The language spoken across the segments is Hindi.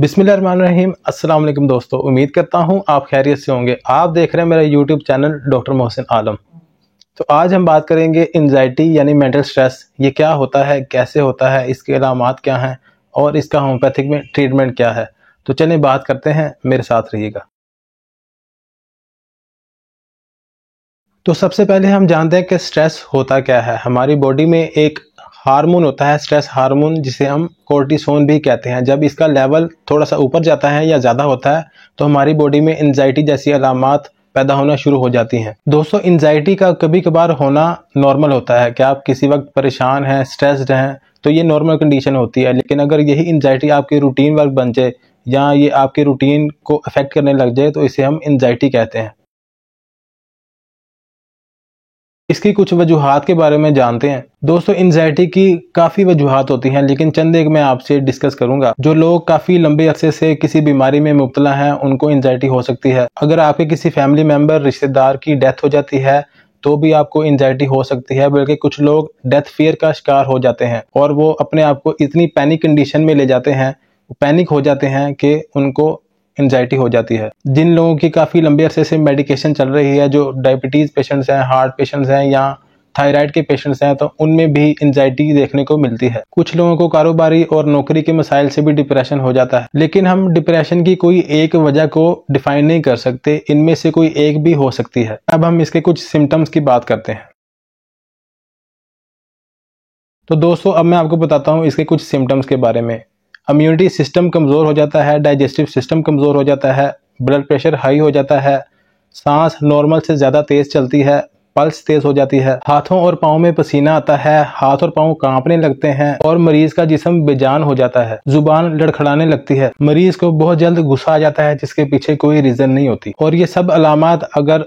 बिस्मिल्लाहिर्रहमानिर्रहीम। अस्सलाम वालेकुम दोस्तों, उम्मीद करता हूँ आप खैरियत से होंगे। आप देख रहे हैं मेरा यूट्यूब चैनल डॉक्टर मोहसिन आलम। तो आज हम बात करेंगे एंजाइटी यानी मेंटल स्ट्रेस, ये क्या होता है, कैसे होता है, इसके अलामात क्या हैं और इसका होम्योपैथिक में ट्रीटमेंट क्या है। तो चलिए बात करते हैं, मेरे साथ रहिएगा। तो सबसे पहले हम जानते हैं कि स्ट्रेस होता क्या है। हमारी बॉडी में एक हार्मोन होता है, स्ट्रेस हार्मोन, जिसे हम कोर्टिसोन भी कहते हैं। जब इसका लेवल थोड़ा सा ऊपर जाता है या ज़्यादा होता है तो हमारी बॉडी में एंजाइटी जैसी अलामात पैदा होना शुरू हो जाती हैं। दोस्तों, एंजाइटी का कभी कभार होना नॉर्मल होता है कि आप किसी वक्त परेशान हैं, स्ट्रेस्ड हैं, तो ये नॉर्मल कंडीशन होती है। लेकिन अगर यही एंजाइटी आपकी रूटीन वर्क बन जाए या ये आपके रूटीन को अफेक्ट करने लग जाए तो इसे हम एंजाइटी कहते हैं। इसकी कुछ वजूहात के बारे में जानते हैं। दोस्तों, एंजाइटी की काफ़ी वजूहात होती हैं, लेकिन चंद एक मैं आपसे डिस्कस करूंगा। जो लोग काफ़ी लंबे अरसे से किसी बीमारी में मुब्तला हैं उनको एंजाइटी हो सकती है। अगर आपके किसी फैमिली मेम्बर, रिश्तेदार की डेथ हो जाती है तो भी आपको एंजाइटी हो सकती है। बल्कि कुछ लोग डेथ फियर का शिकार हो जाते हैं और वो अपने आप को इतनी पैनिक कंडीशन में ले जाते हैं, पैनिक हो जाते हैं कि उनको एंजाइटी हो जाती है। जिन लोगों की काफ़ी लंबे अरसे से मेडिकेशन चल रही है, जो डायबिटीज़ पेशेंट्स हैं, हार्ट पेशेंट्स हैं या थायराइड के पेशेंट्स हैं, तो उनमें भी एंजाइटी देखने को मिलती है। कुछ लोगों को कारोबारी और नौकरी के मसाइल से भी डिप्रेशन हो जाता है। लेकिन हम डिप्रेशन की कोई एक वजह को डिफाइन नहीं कर सकते, इनमें से कोई एक भी हो सकती है। अब हम इसके कुछ सिम्टम्स की बात करते हैं। तो दोस्तों, अब मैं आपको बताता हूँ इसके कुछ सिम्टम्स के बारे में। इम्यूनिटी सिस्टम कमज़ोर हो जाता है, डाइजेस्टिव सिस्टम कमज़ोर हो जाता है, ब्लड प्रेशर हाई हो जाता है, सांस नॉर्मल से ज़्यादा तेज़ चलती है, पल्स तेज़ हो जाती है, हाथों और पाँव में पसीना आता है, हाथ और पाँव कांपने लगते हैं और मरीज का जिस्म बेजान हो जाता है, जुबान लड़खड़ाने लगती है, मरीज को बहुत जल्द गुस्सा आ जाता है जिसके पीछे कोई रीज़न नहीं होती। और ये सब अलामात अगर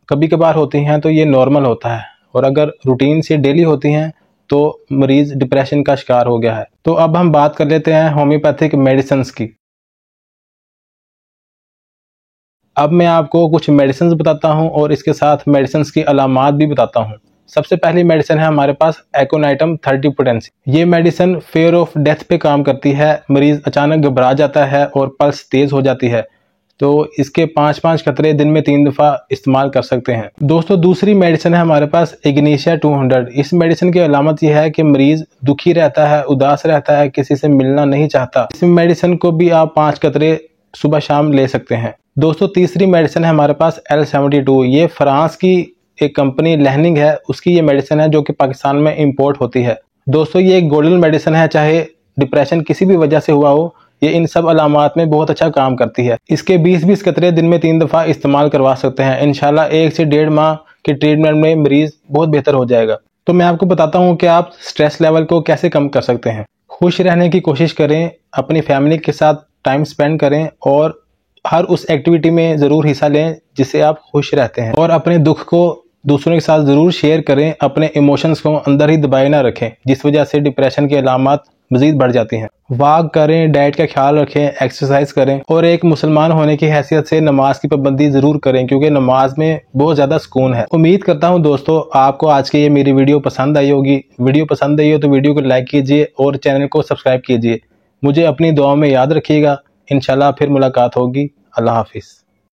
कभी कभार होती हैं तो ये नॉर्मल होता है, और अगर रूटीन से डेली होती हैं तो मरीज डिप्रेशन का शिकार हो गया है। तो अब हम बात कर लेते हैं होम्योपैथिक मेडिसिन की। अब मैं आपको कुछ मेडिसिन बताता हूं और इसके साथ मेडिसिन की अलामात भी बताता हूं। सबसे पहली मेडिसिन है हमारे पास एकोनाइटम 30 पोटेंसी। ये मेडिसिन फेयर ऑफ डेथ पे काम करती है। मरीज अचानक घबरा जाता है और पल्स तेज हो जाती है, तो इसके 5-5 कतरे दिन में 3 दफ़ा इस्तेमाल कर सकते हैं। दोस्तों, दूसरी मेडिसिन है हमारे पास इग्निशिया 200। इस मेडिसिन की अलामत यह है कि मरीज दुखी रहता है, उदास रहता है, किसी से मिलना नहीं चाहता। इस मेडिसिन को भी आप 5 कतरे सुबह शाम ले सकते हैं। दोस्तों, तीसरी मेडिसिन है हमारे पास L72। ये फ्रांस की एक कंपनी लहनिंग है, उसकी ये मेडिसिन है जो कि पाकिस्तान में इंपोर्ट होती है। दोस्तों, ये एक गोल्डन मेडिसिन है, चाहे डिप्रेशन किसी भी वजह से हुआ हो, ये इन सब अलामात में बहुत अच्छा काम करती है। इसके 20-20 कतरे दिन में 3 दफ़ा इस्तेमाल करवा सकते हैं। इंशाल्लाह 1 से 1.5 माह के ट्रीटमेंट में मरीज बहुत बेहतर हो जाएगा। तो मैं आपको बताता हूँ कि आप स्ट्रेस लेवल को कैसे कम कर सकते हैं। खुश रहने की कोशिश करें, अपनी फैमिली के साथ टाइम स्पेंड करें और हर उस एक्टिविटी में ज़रूर हिस्सा लें जिससे आप खुश रहते हैं। और अपने दुख को दूसरों के साथ ज़रूर शेयर करें। अपने इमोशंस को अंदर ही दबाए ना रखें, जिस वजह से डिप्रेशन की अलामात मजीद बढ़ जाती हैं। वॉक करें, डाइट का ख्याल रखें, एक्सरसाइज करें और एक मुसलमान होने की हैसियत से नमाज की पाबंदी ज़रूर करें, क्योंकि नमाज में बहुत ज़्यादा सुकून है। उम्मीद करता हूँ दोस्तों आपको आज की ये मेरी वीडियो पसंद आई होगी। वीडियो पसंद आई हो तो वीडियो को लाइक कीजिए और चैनल को सब्सक्राइब कीजिए। मुझे अपनी दुआओं में याद रखिएगा। इंशाल्लाह फिर मुलाकात होगी। अल्लाह हाफिज़।